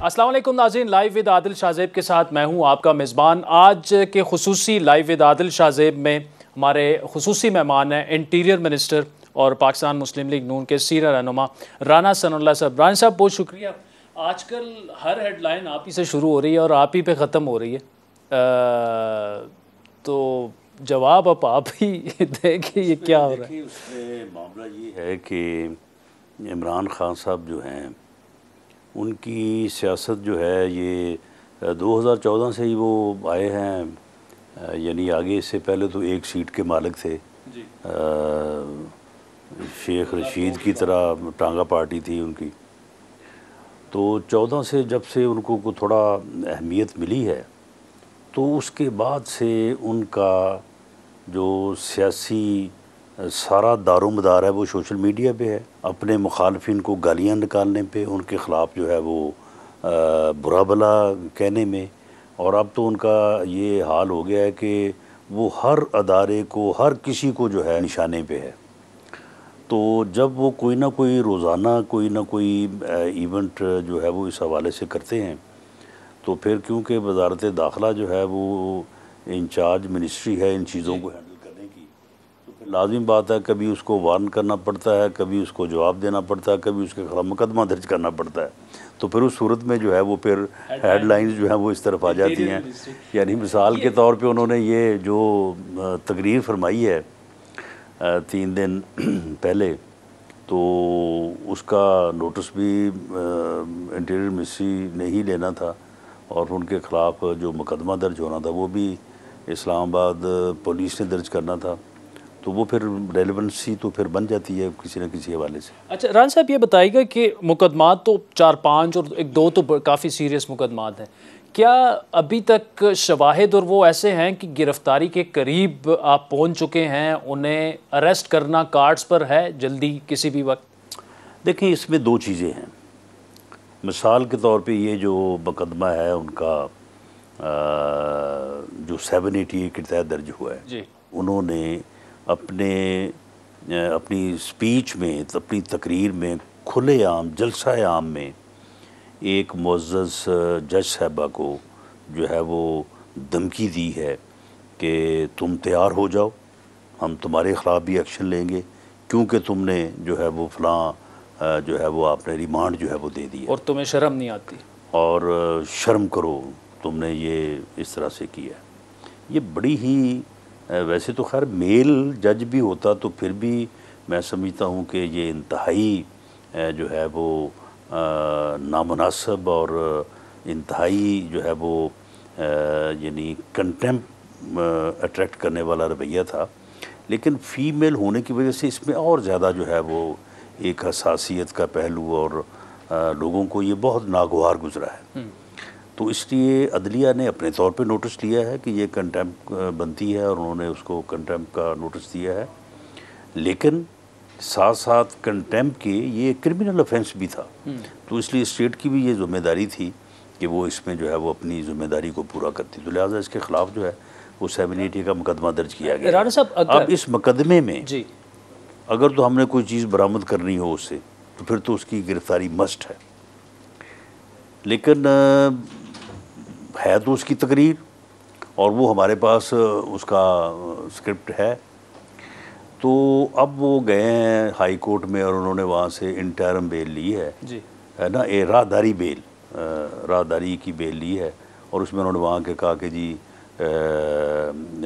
अस्सलाम वालेकुम नाज़रीन, लाइव विद आदिल शाहज़ेब के साथ मैं हूं आपका मेज़बान। आज के खुसूसी लाइव विद आदिल शाहज़ेब में हमारे खुसूसी मेहमान हैं इंटीरियर मिनिस्टर और पाकिस्तान मुस्लिम लीग नून के सीनियर रहनुमा राना सनाउल्लाह साहब। राना साहब बहुत शुक्रिया। आजकल हर हेडलाइन आप ही से शुरू हो रही है और आप ही पे ख़त्म हो रही है, तो जवाब अब आप ही दें कि ये क्या हो रहा है। उसमें मामला ये है कि इमरान खान साहब जो हैं उनकी सियासत जो है ये 2014 से ही वो आए हैं, यानी आगे इससे पहले तो एक सीट के मालिक थे जी। शेख रशीद की तरह टांगा पार्टी थी उनकी। तो 14 से जब से उनको को थोड़ा अहमियत मिली है तो उसके बाद से उनका जो सियासी सारा दारोमदार है वो सोशल मीडिया पे है, अपने मुखालफिन को गालियाँ निकालने पे, उनके ख़िलाफ़ जो है वो बुरा भला कहने में। और अब तो उनका ये हाल हो गया है कि वो हर अदारे को, हर किसी को जो है निशाने पे है। तो जब वो कोई ना कोई रोज़ाना कोई ना कोई इवेंट जो है वो इस हवाले से करते हैं, तो फिर क्योंकि वजारत दाखिला जो है वो इंचार्ज मिनिस्ट्री है इन चीज़ों को हैंडल करने की, तो फिर लाजिम बात है कभी उसको वार्न करना पड़ता है, कभी उसको जवाब देना पड़ता है, कभी उसके खिलाफ मुकदमा दर्ज करना पड़ता है। तो फिर उस सूरत में जो है वो फिर हेडलाइंस जो है वो इस तरफ आ जाती हैं। यानी मिसाल के तौर पे उन्होंने ये जो तकरीर फरमाई है 3 दिन पहले, तो उसका नोटिस भी इंटीरियर मिनिस्ट्री ने ही लेना था और उनके ख़िलाफ़ जो मुकदमा दर्ज होना था वो भी इस्लामाबाद पुलिस ने दर्ज करना था। तो वो फिर रेलेवेंसी तो फिर बन जाती है किसी न किसी हवाले से। अच्छा राना साहब ये बताइएगा कि मुकदमात तो 4-5 और 1-2 तो काफ़ी सीरियस मुकदमात हैं, क्या अभी तक शवाहिद और वो ऐसे हैं कि गिरफ्तारी के करीब आप पहुंच चुके हैं, उन्हें अरेस्ट करना कार्ड्स पर है जल्दी किसी भी वक्त? देखिए इसमें 2 चीज़ें हैं। मिसाल के तौर पे ये जो मुकदमा है उनका जो 788 के तहत दर्ज हुआ है जी। उन्होंने अपनी स्पीच में, अपनी तकरीर में खुलेआम जलसा आम में एक मुअज़्ज़ज़ जज साहबा को जो है वो धमकी दी है कि तुम तैयार हो जाओ, हम तुम्हारे ख़िलाफ़ भी एक्शन लेंगे क्योंकि तुमने जो है वो फ़लाँ जो है वो आपने रिमांड जो है वो दे दी है और तुम्हें शर्म नहीं आती और शर्म करो, तुमने ये इस तरह से किया। ये बड़ी ही वैसे तो खैर मेल जज भी होता तो फिर भी मैं समझता हूँ कि ये इंतहाई जो है वो नामुनासिब और इंतहाई जो है वो यानी कंटेम्प्ट अट्रैक्ट करने वाला रवैया था। लेकिन फ़ीमेल होने की वजह से इसमें और ज़्यादा जो है वो एक हसासियत का पहलू और लोगों को ये बहुत नागवार गुजरा है। तो इसलिए अदलिया ने अपने तौर पे नोटिस लिया है कि ये कंटेम्प्ट बनती है और उन्होंने उसको कंटेम्प्ट का नोटिस दिया है। लेकिन साथ साथ कंटेम्प्ट के ये क्रिमिनल ऑफेंस भी था, तो इसलिए स्टेट की भी ये ज़िम्मेदारी थी कि वो इसमें जो है वो अपनी ज़िम्मेदारी को पूरा करती। तो लिहाजा इसके ख़िलाफ़ जो है वो 780 का मुकदमा दर्ज किया गया। राना साहब अब इस मुकदमे में जी, अगर तो हमने कोई चीज़ बरामद करनी हो उससे तो फिर तो उसकी गिरफ़्तारी मस्ट है। लेकिन है तो उसकी तकरीर और वो हमारे पास उसका स्क्रिप्ट है। तो अब वो गए हैं हाई कोर्ट में और उन्होंने वहाँ से इंटरम बेल ली है जी। ना, ये राहदारी बेल, राहदारी की बेल ली है और उसमें उन्होंने वहाँ के कहा कि जी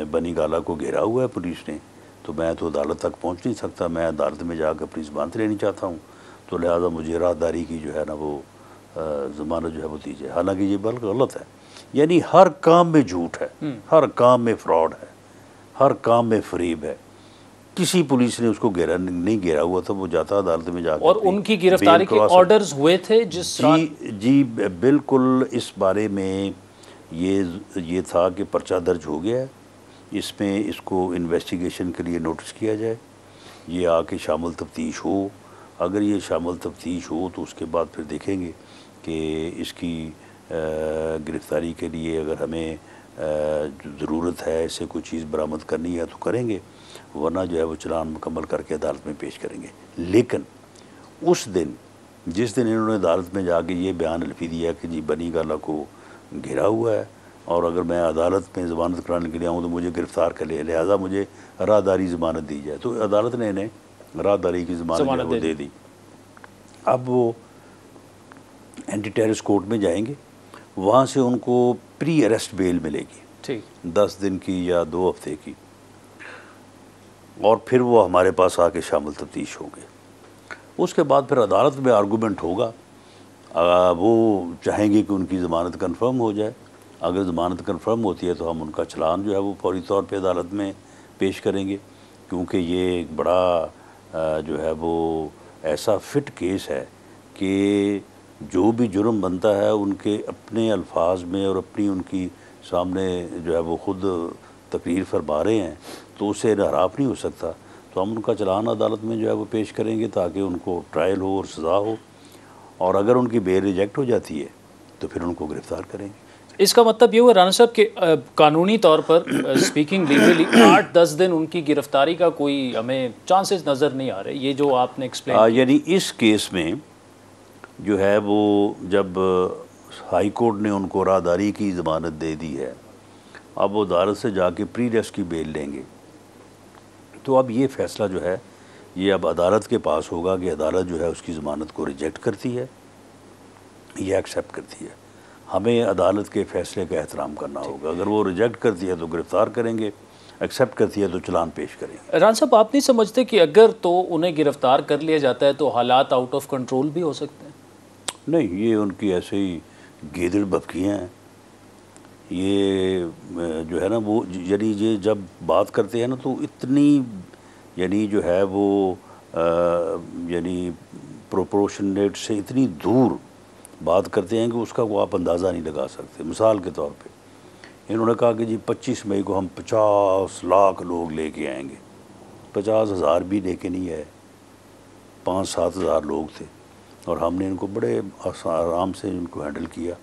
बनी गाला को घेरा हुआ है पुलिस ने, तो मैं तो अदालत तक पहुँच नहीं सकता, मैं अदालत में जाकर अपनी ज़बान लेनी चाहता हूँ, तो लिहाजा मुझे राहदारी की जो है ना वो ज़मानत जो है वो दीजिए। हालांकि ये बल गलत है, यानी हर काम में झूठ है, हर काम में फ्रॉड है, हर काम में फरीब है। किसी पुलिस ने उसको नहीं घेरा हुआ था, वो जाता अदालत में जाकर और उनकी गिरफ्तारी के ऑर्डर्स हुए थे जिस जी बिल्कुल। इस बारे में ये था कि पर्चा दर्ज हो गया है, इसमें इसको इन्वेस्टिगेशन के लिए नोटिस किया जाए, ये आके शामिल तफ्तीश हो। अगर ये शामिल तफ्तीश हो तो उसके बाद फिर देखेंगे कि इसकी गिरफ़्तारी के लिए अगर हमें ज़रूरत है, इससे कोई चीज़ बरामद करनी है तो करेंगे, वरना जो है वो चलान मुकम्मल करके अदालत में पेश करेंगे। लेकिन उस दिन जिस दिन इन्होंने अदालत में जाके ये बयान हल्फी दिया कि जी बनी गाला को घिरा हुआ है और अगर मैं अदालत में ज़मानत कराने के लिए आऊँ तो मुझे गिरफ़्तार कर लिहाजा मुझे राहदारी ज़मानत दी जाए, तो अदालत ने इन्हें राहदारी की ज़मानत वो दे दी। अब वो एंटी टेररिस्ट कोर्ट में जाएंगे, वहाँ से उनको प्री अरेस्ट बेल मिलेगी, ठीक, 10 दिन की या 2 हफ्ते की, और फिर वो हमारे पास आके शामिल तफ्तीश होंगे। उसके बाद फिर अदालत में आर्गूमेंट होगा, वो चाहेंगे कि उनकी ज़मानत कन्फर्म हो जाए। अगर ज़मानत कन्फर्म होती है तो हम उनका चलान जो है वो फौरी तौर पे अदालत में पेश करेंगे, क्योंकि ये एक बड़ा जो है वो ऐसा फिट केस है कि जो भी जुर्म बनता है उनके अपने अल्फाज में और अपनी उनकी सामने जो है वो ख़ुद तकरीर फरमा रहे हैं, तो उससे इनहराफ नहीं हो सकता। तो हम उनका चलान अदालत में जो है वो पेश करेंगे ताकि उनको ट्रायल हो और सज़ा हो, और अगर उनकी बेल रिजेक्ट हो जाती है तो फिर उनको गिरफ़्तार करेंगे। इसका मतलब ये हुआ राना साहब कि कानूनी तौर पर स्पीकिंग लीगली 8-10 दिन उनकी गिरफ्तारी का कोई हमें चांसेस नज़र नहीं आ रहे, ये जो आपने एक्सप्लेन। यानी इस केस में जो है वो जब हाई कोर्ट ने उनको राहदारी की ज़मानत दे दी है, अब वो अदालत से जाके प्री अरेस्ट की बेल लेंगे, तो अब ये फ़ैसला जो है ये अब अदालत के पास होगा कि अदालत जो है उसकी ज़मानत को रिजेक्ट करती है या एक्सेप्ट करती है। हमें अदालत के फ़ैसले का एहतराम करना होगा। अगर वो रिजेक्ट करती है तो गिरफ़्तार करेंगे, एक्सेप्ट करती है तो चलान पेश करेंगे। राना साहब, आप नहीं समझते कि अगर तो उन्हें गिरफ़्तार कर लिया जाता है तो हालात आउट ऑफ कंट्रोल भी हो सकते हैं? नहीं, ये उनकी ऐसे ही गेदड़ बफकियाँ हैं। ये जो है ना वो यानी ये जब बात करते हैं ना तो इतनी यानी जो है वो यानी प्रोपोर्शनेट से इतनी दूर बात करते हैं कि उसका वो आप अंदाज़ा नहीं लगा सकते। मिसाल के तौर पे इन्होंने कहा कि जी 25 मई को हम 50 लाख लोग लेके आएंगे। 50,000 भी लेके नहीं आए, 5-7 हज़ार लोग थे और हमने इनको बड़े आराम से इनको हैंडल किया।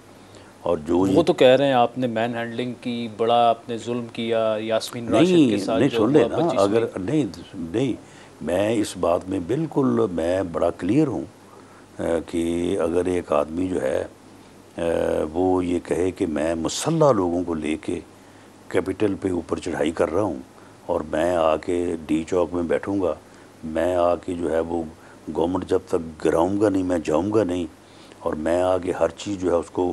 और जो वो तो कह रहे हैं आपने मैन हैंडलिंग की, बड़ा आपने जुल्म किया यास्मीन राशिद के साथ। नहीं सुन लेना, अगर नहीं मैं इस बात में बिल्कुल मैं बड़ा क्लियर हूँ कि अगर एक आदमी जो है वो ये कहे कि मैं मुसल्लह लोगों को लेके कैपिटल पे ऊपर चढ़ाई कर रहा हूँ और मैं आके डी चौक में बैठूँगा, मैं आके जो है वो गवर्नमेंट जब तक गिराऊँगा नहीं मैं जाऊँगा नहीं, और मैं आगे हर चीज़ जो है उसको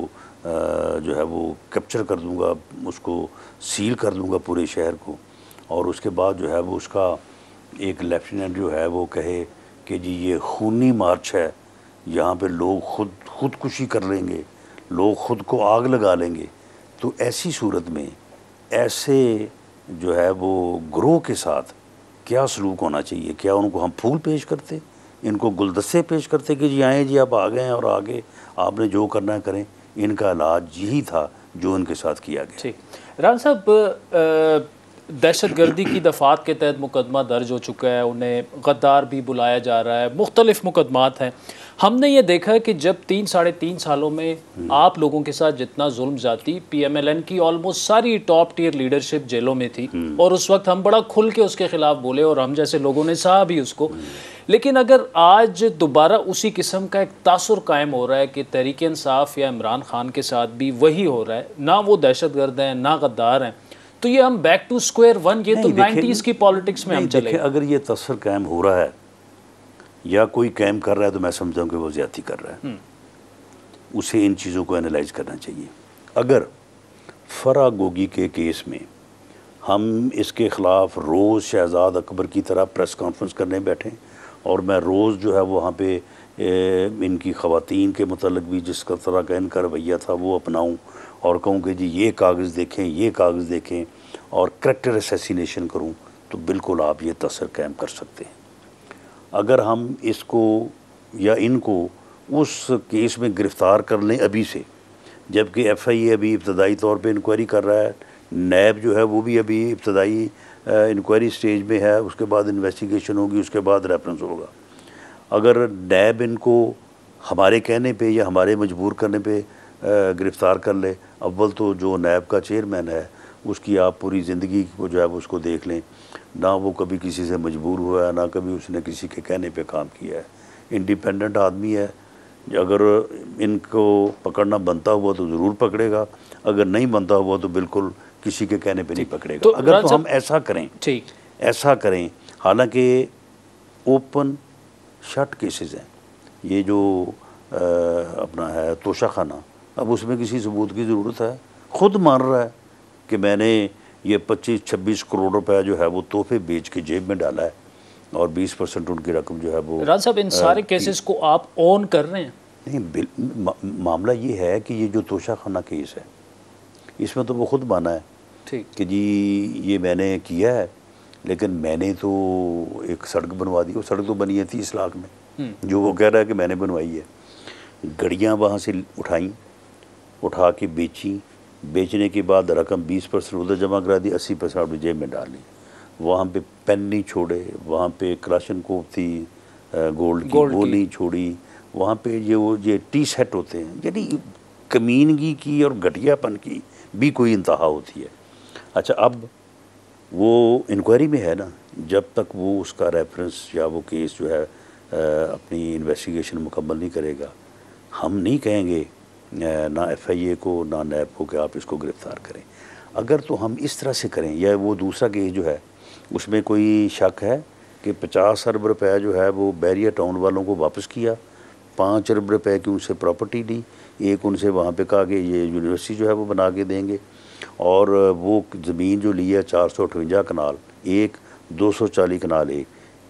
जो है वो कैप्चर कर दूँगा, उसको सील कर दूँगा पूरे शहर को, और उसके बाद जो है वो उसका एक लेफ्टिनेंट जो है वो कहे कि जी ये खूनी मार्च है, यहाँ पे लोग खुदकुशी कर लेंगे, लोग ख़ुद को आग लगा लेंगे। तो ऐसी सूरत में ऐसे जो है वो ग्रोह के साथ क्या सलूक होना चाहिए? क्या उनको हम फूल पेश करते, इनको गुलदस्ते पेश करते कि जी आएँ जी आप आ गए हैं और आगे आपने जो करना है करें? इनका इलाज यही था जो इनके साथ किया गया। ठीक, राना साहब, दहशतगर्दी की दफ़ात के तहत मुकदमा दर्ज हो चुका है, उन्हें गद्दार भी बुलाया जा रहा है, मुख्तलिफ़ मुकदमात हैं। हमने ये देखा है कि जब 3-3.5 सालों में आप लोगों के साथ जितना जुल्म ज़्यादती, PMLN की ऑलमोस्ट सारी टॉप टियर लीडरशिप जेलों में थी, और उस वक्त हम बड़ा खुल के उसके ख़िलाफ़ बोले और हम जैसे लोगों ने सहा भी उसको। लेकिन अगर आज दोबारा उसी किस्म का एक तासुर कायम हो रहा है कि तहरीक इंसाफ या इमरान खान के साथ भी वही हो रहा है, ना वो दहशतगर्द हैं ना गद्दार हैं, तो ये हम बैक टू स्क्वायर वन, ये तो 90s की पॉलिटिक्स में हम चले। अगर ये तासुर कायम हो रहा है या कोई कायम कर रहा है तो मैं समझता हूँ कि वो ज़्यादती कर रहा है। उसे इन चीज़ों को एनालाइज करना चाहिए। अगर फरा गोगी के केस में हम इसके ख़िलाफ़ रोज़ शहजाद अकबर की तरह प्रेस कॉन्फ्रेंस करने बैठें और मैं रोज़ जो है वहाँ पे इनकी ख़वातीन के मतलब भी जिस तरह का इनका रवैया था वो अपनाऊँ और कहूँ कि जी ये कागज़ देखें, ये कागज़ देखें, और करैक्टर असैसिनेशन करूँ, तो बिल्कुल आप ये तसर कायम कर सकते हैं। अगर हम इसको या इनको उस केस में गिरफ़्तार कर लें अभी से, जबकि FIA अभी इब्तदाई तौर पे इंक्वायरी कर रहा है, नैब जो है वो भी अभी इब्तदाई इंक्वायरी स्टेज में है, उसके बाद इन्वेस्टिगेशन होगी, उसके बाद रेफरेंस होगा। अगर नैब इनको हमारे कहने पे या हमारे मजबूर करने पे गिरफ़्तार कर ले, अव्वल तो जो नैब का चेयरमैन है उसकी आप पूरी ज़िंदगी को जो है उसको देख लें, ना वो कभी किसी से मजबूर हुआ है, ना कभी उसने किसी के कहने पे काम किया है। इंडिपेंडेंट आदमी है, अगर इनको पकड़ना बनता हुआ तो ज़रूर पकड़ेगा, अगर नहीं बनता हुआ तो बिल्कुल किसी के कहने पे नहीं पकड़ेगा। तो अगर तो हम ऐसा करें, ठीक ऐसा करें, हालांकि ओपन शट केसेस हैं ये जो अपना है तोशाखाना, अब उसमें किसी सबूत की ज़रूरत है? खुद मान रहा है कि मैंने ये 25-26 करोड़ रुपए जो है वो तोहफे बेच के जेब में डाला है और 20% उनकी रकम जो है वो। राज साहब, इन सारे केसेस को आप ऑन कर रहे हैं? नहीं, मामला ये है कि ये जो तोशाखाना केस है इसमें तो वो खुद माना है ठीक कि जी ये मैंने किया है, लेकिन मैंने तो एक सड़क बनवा दी। वो सड़क तो बनी है 30 लाख में, जो वो कह रहा है कि मैंने बनवाई है। गड़ियाँ वहाँ से उठाई, उठा के बेची, बेचने के बाद रकम 20% उधर जमा करा दी, 80% अपनी जेब में डाल ली। वहाँ पे पेन नहीं छोड़े, वहाँ पे क्लाशनकोव थी गोल्ड की वो नहीं छोड़ी, वहाँ पे ये टी सेट होते हैं, यानी कमीनगी की और घटियापन की भी कोई इंतहा होती है। अच्छा, अब वो इंक्वायरी में है ना, जब तक वो उसका रेफरेंस या वो केस जो है अपनी इन्वेस्टिगेशन मुकम्मल नहीं करेगा, हम नहीं कहेंगे ना FIA को ना नैब को कि आप इसको गिरफ़्तार करें। अगर तो हम इस तरह से करें, या वो दूसरा केस जो है उसमें कोई शक है कि 50 अरब रुपये जो है वो बैरिया टाउन वालों को वापस किया, 5 अरब रुपये की उनसे प्रॉपर्टी ली, एक उनसे वहाँ पे कहा कि ये यूनिवर्सिटी जो है वो बना के देंगे, और वो ज़मीन जो ली है 458 कनाल एक, 240 कनाल एक,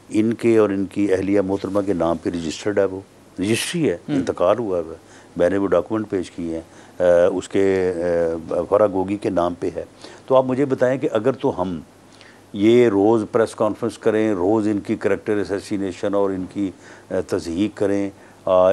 इनके और इनकी अहलिया मोहतरमा के नाम पे रजिस्टर्ड है, वो रजिस्ट्री है, इंतकाल हुआ है, मैंने वो डॉक्यूमेंट पेश किए हैं, उसके फरागोगी के नाम पे है। तो आप मुझे बताएं कि अगर तो हम ये रोज़ प्रेस कॉन्फ्रेंस करें, रोज़ इनकी करैक्टर असैसिनेशन और इनकी तज़हीक करें,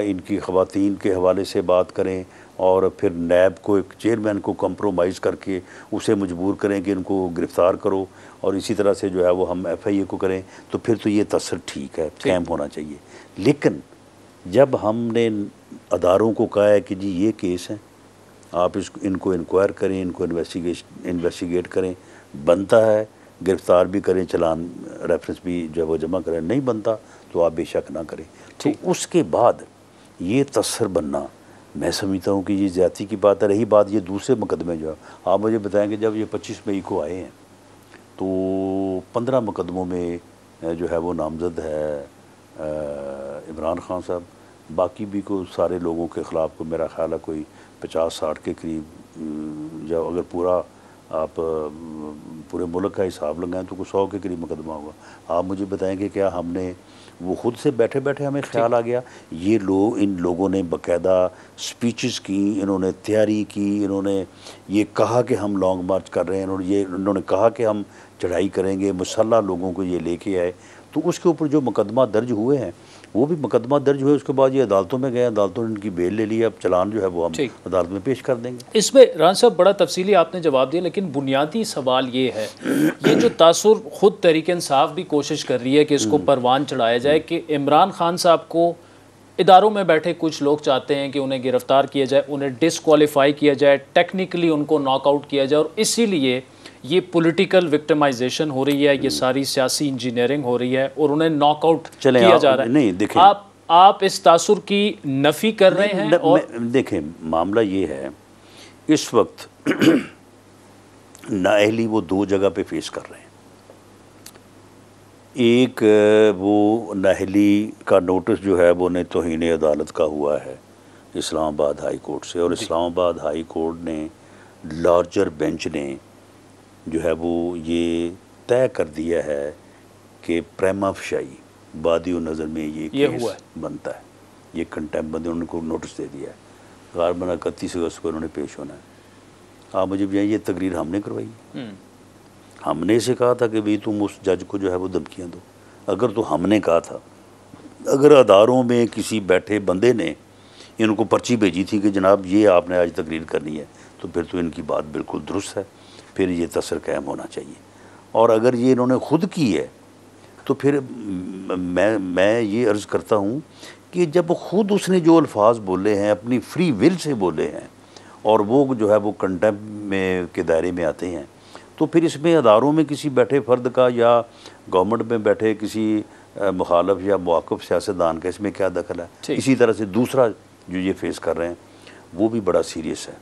इनकी ख़वातीन के हवाले से बात करें, और फिर नैब को एक चेयरमैन को कंप्रोमाइज़ करके उसे मजबूर करें कि इनको गिरफ़्तार करो, और इसी तरह से जो है वो हम FIA को करें, तो फिर तो ये तसर ठीक है, कैम होना चाहिए। लेकिन जब हमने अदारों को कहा है कि जी ये केस है, आप इनको इंक्वायर करें, इनको इन्वेस्टिगेट करें, बनता है गिरफ़्तार भी करें, चलान रेफरेंस भी जो है वो जमा करें, नहीं बनता तो आप बेशक ना करें। तो उसके बाद ये तसर बनना, मैं समझता हूँ कि ये ज़्यादती की बात है। रही बात ये दूसरे मुकदमे जो है, आप मुझे बताएं कि जब ये 25 मई को आए हैं तो 15 मुकदमों में जो है वो नामज़द है इमरान खान साहब, बाकी भी को सारे लोगों के ख़िलाफ़ को मेरा ख़्याल है कोई 50-60 के करीब, जब अगर पूरा आप पूरे मुल्क का हिसाब लगाएं तो कुछ 100 के करीब मुकदमा होगा। आप मुझे बताएंगे क्या हमने वो खुद से बैठे बैठे हमें ख्याल आ गया? ये लोग, इन लोगों ने बाकायदा स्पीचेस की, इन्होंने तैयारी की, इन्होंने ये कहा कि हम लॉन्ग मार्च कर रहे हैं, इन्होंने कहा कि हम चढ़ाई करेंगे, मुसल्लह लोगों को ये लेके आए। तो उसके ऊपर जो मुकदमा दर्ज हुए हैं, वो भी मुकदमा दर्ज हुए, उसके बाद ये अदालतों में गए, अदालतों ने इनकी बेल ले ली, अब चलान जो है वो हम अदालत में पेश कर देंगे। इसमें रान साहब बड़ा तफसीली आपने जवाब दिया, लेकिन बुनियादी सवाल ये है, ये जो तासुर खुद तहरीक इंसाफ भी कोशिश कर रही है कि इसको परवान चढ़ाया जाए कि इमरान खान साहब को इदारों में बैठे कुछ लोग चाहते हैं कि उन्हें गिरफ़्तार किया जाए, उन्हें डिसक्वालीफाई किया जाए, टेक्निकली उनको नॉकआउट किया जाए, और इसीलिए ये पॉलिटिकल विक्टिमाइजेशन हो रही है, ये सारी सियासी इंजीनियरिंग हो रही है और उन्हें नॉकआउट किया जा रहा है। नहीं देखें, आप इस तासुर की नफ़ी कर रहे हैं। और देखें, मामला ये है, इस वक्त नाअहली वो 2 जगह पे फेस कर रहे हैं। एक वो नाअहली का नोटिस जो है वो ने तौहीन अदालत का हुआ है इस्लामाबाद हाई कोर्ट से, और इस्लामाबाद हाई कोर्ट ने लार्जर बेंच ने जो है वो ये तय कर दिया है कि प्रेमा फशाई बादी नज़र में ये केस बनता है, ये कंटेम्प्ट बंदे उनको नोटिस दे दिया है, गारबन 31 अगस्त को उन्होंने पेश होना है। आप मुझे बताइए, ये तकरीर हमने करवाई, हमने इसे कहा था कि भाई तुम उस जज को जो है वो धमकियाँ दो। अगर तो हमने कहा था, अगर अदारों में किसी बैठे बंदे ने इनको पर्ची भेजी थी कि जनाब ये आपने आज तकरीर करनी है, तो फिर तो इनकी बात बिल्कुल दुरुस्त है, फिर ये तसर कायम होना चाहिए। और अगर ये इन्होंने खुद की है तो फिर मैं ये अर्ज़ करता हूँ कि जब खुद उसने जो अल्फाज बोले हैं अपनी फ्री विल से बोले हैं और वो जो है वो कंटेम्प्ट में के दायरे में आते हैं, तो फिर इसमें अदारों में किसी बैठे फ़र्द का या गवर्नमेंट में बैठे किसी मुखालफ या मौक़िफ़ सियासतदान का इसमें क्या दखल है? इसी तरह से दूसरा जो ये फेस कर रहे हैं वो भी बड़ा सीरियस है।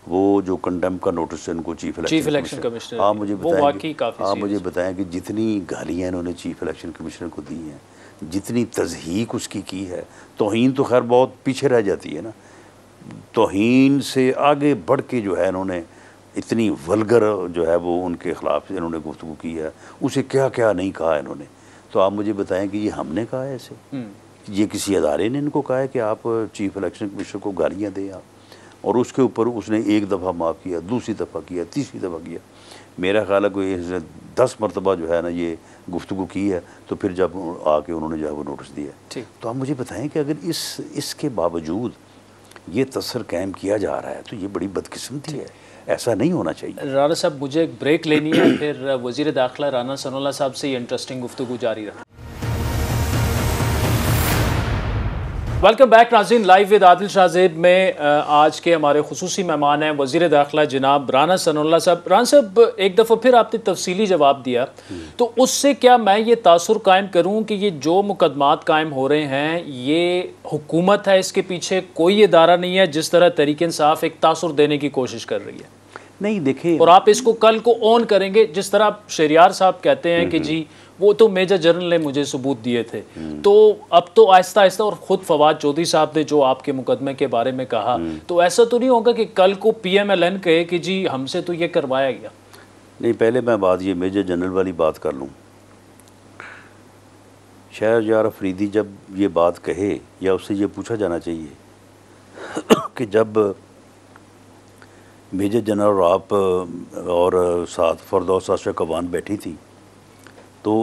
वो जो कंडेम का नोटिस है इनको चीफ इलेक्शन कमिश्नर, आप मुझे बताएं कि जितनी गालियाँ इन्होंने चीफ इलेक्शन कमिश्नर को दी हैं, जितनी तज़हीक उसकी की है, तौहीन तो खैर बहुत पीछे रह जाती है ना, तौहीन से आगे बढ़ के जो है इन्होंने इतनी वल्गर जो है वो उनके ख़िलाफ़ इन्होंने गुफ्तगू की है, उसे क्या क्या नहीं कहा इन्होंने। तो आप मुझे बताएं कि ये हमने कहा है ऐसे, ये किसी अदारे ने इनको कहा है कि आप चीफ इलेक्शन कमिश्नर को गालियाँ दें आप, और उसके ऊपर उसने एक दफ़ा माफ़ किया, दूसरी दफ़ा किया, तीसरी दफ़ा किया। मेरा ख्याल है कोई 10 मरतबा जो है ना ये गुफ्तगू की है, तो फिर जब आके उन्होंने जो है वो नोटिस दिया। तो आप मुझे बताएं कि अगर इसके बावजूद ये तसर कायम किया जा रहा है तो ये बड़ी बदकिस्मती है, ऐसा नहीं होना चाहिए। राना साहब मुझे एक ब्रेक लेनी है, फिर वज़ीर दाखिला राना सनाउल्लाह साहब से ये इंटरेस्टिंग गुफ्तगू जारी रहा। वेलकम बैक नाज़रीन, लाइव विद आदिल शाहज़ेब में आज के हमारे खुसूसी मेहमान हैं वज़ीर दाखिला जनाब राना सनाउल्लाह साहब। राना साहब, एक दफ़ा फिर आपने तफसीली जवाब दिया, तो उससे क्या मैं ये तासुर कायम करूँ कि ये जो मुकदमात कायम हो रहे हैं ये हुकूमत है, इसके पीछे कोई इदारा नहीं है जिस तरह तहरीक इंसाफ एक तासुर देने की कोशिश कर रही है? नहीं देखिए, और आप इसको कल को ऑन करेंगे जिस तरह आप शहरियार साहब कहते हैं कि जी वो तो मेजर जनरल ने मुझे सबूत दिए थे, तो अब तो आहिस्ता आहिस्ता, और ख़ुद फवाद चौधरी साहब ने जो आपके मुकदमे के बारे में कहा, तो ऐसा तो नहीं होगा कि कल को PMLN कहे कि जी हमसे तो ये करवाया गया? नहीं, पहले मैं बात ये मेजर जनरल वाली बात कर लूँ। शहरयार अफरीदी जब ये बात कहे, या उससे ये पूछा जाना चाहिए कि जब मेजर जनरल आप और साथ फरदौस आशा कवान बैठी थी तो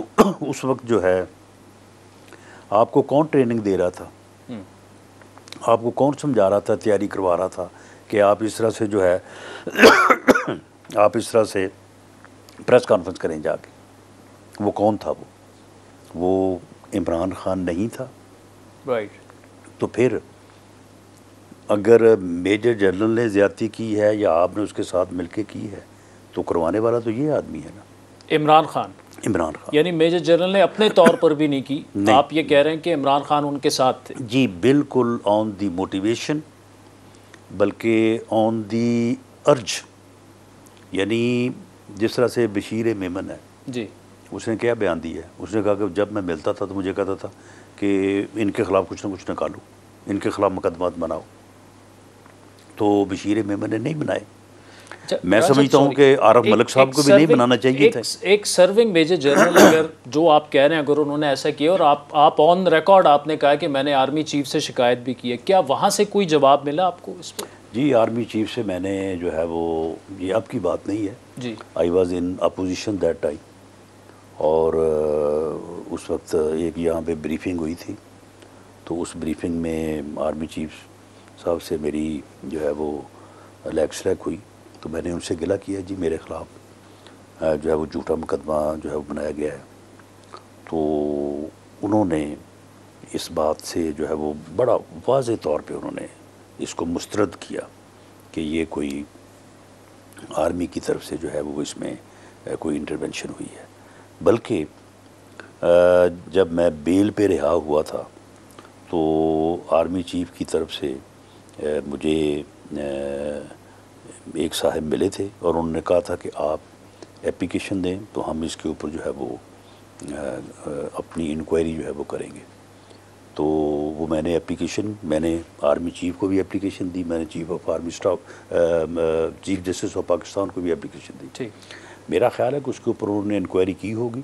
उस वक्त जो है आपको कौन ट्रेनिंग दे रहा था, आपको कौन समझा रहा था, तैयारी करवा रहा था कि आप इस तरह से जो है आप इस तरह से प्रेस कॉन्फ्रेंस करें जाके? वो कौन था? वो इमरान खान नहीं था, राइट। तो फिर अगर मेजर जनरल ने ज़्यादती की है या आपने उसके साथ मिलके की है तो करवाने वाला तो ये आदमी है ना, इमरान खान। यानी मेजर जनरल ने अपने तौर पर भी नहीं की, नहीं। आप ये कह रहे हैं कि इमरान खान उनके साथ थे? जी बिल्कुल, ऑन दी मोटिवेशन, बल्कि ऑन दी अर्ज। यानी जिस तरह से बशीर मेमन है जी, उसने क्या बयान दिया है, उसने कहा कि जब मैं मिलता था तो मुझे कहता था कि इनके ख़िलाफ़ कुछ ना कुछ निकालो, इनके ख़िलाफ़ मुकदमात बनाओ। तो बशीर मेमन ने नहीं बनाए। मैं समझता हूँ कि आरफ मलिक साहब को भी नहीं बनाना चाहिए था। एक सर्विंग मेजर जनरल अगर जो आप कह रहे हैं अगर उन्होंने ऐसा किया, और आप ऑन रिकॉर्ड आपने कहा कि मैंने आर्मी चीफ से शिकायत भी की है, क्या वहाँ से कोई जवाब मिला आपको इस पर? जी, आर्मी चीफ से मैंने जो है वो, ये आपकी बात नहीं है जी, I was in opposition that time, और उस वक्त एक यहाँ पे ब्रीफिंग हुई थी, तो उस ब्रीफिंग में आर्मी चीफ साहब से मेरी जो है वो लैग स्ट्राइक हुई। तो मैंने उनसे गिला किया जी मेरे ख़िलाफ़ जो है वो झूठा मुकदमा जो है वो बनाया गया है। तो उन्होंने इस बात से जो है वो बड़ा वाज़े तौर पे उन्होंने इसको मुस्तरद किया कि ये कोई आर्मी की तरफ से जो है वो इसमें कोई इंटरवेंशन हुई है। बल्कि जब मैं बेल पे रिहा हुआ था तो आर्मी चीफ की तरफ से मुझे एक साहब मिले थे और उन्होंने कहा था कि आप एप्लीकेशन दें तो हम इसके ऊपर जो है वो अपनी इंक्वायरी जो है वो करेंगे। तो वो मैंने एप्लीकेशन, मैंने आर्मी चीफ को भी एप्लीकेशन दी, मैंने chief of army staff, chief justice of Pakistan को भी एप्लीकेशन दी। ठीक, मेरा ख्याल है कि उसके ऊपर उन्होंने इंक्वायरी की होगी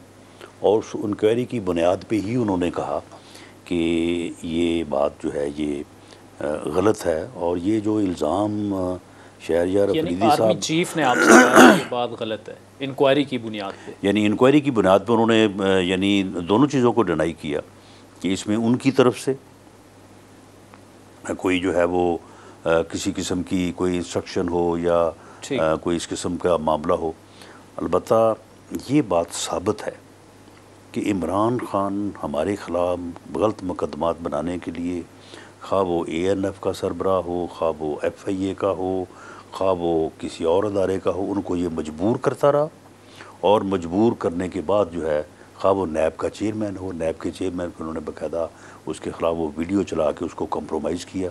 और उस इंक्वायरी की बुनियाद पे ही उन्होंने कहा कि ये बात जो है ये गलत है, और ये जो इल्ज़ाम शहरयार अफरीदी साहब, आर्मी चीफ ने आपसे कहा ये बात गलत है इंक्वायरी की बुनियाद पे, यानी इंक्वायरी की बुनियाद पर उन्होंने यानी दोनों चीज़ों को डिनाई किया कि इसमें उनकी तरफ से कोई जो है वो किसी किस्म की कोई इंस्ट्रक्शन हो या कोई इस किस्म का मामला हो। अलबत्ता ये बात साबित है कि इमरान खान हमारे ख़िलाफ़ गलत मुकदमात बनाने के लिए, खा वो ANF का सरबराह हो, खा वो FIA का हो, खा वो किसी और अदारे का हो, उनको ये मजबूर करता रहा, और मजबूर करने के बाद जो है खा वो नैब का चेयरमैन हो, नैब के चेयरमैन को उन्होंने बाकायदा उसके ख़िलाफ़ वो वीडियो चला के उसको कंप्रोमाइज़ किया,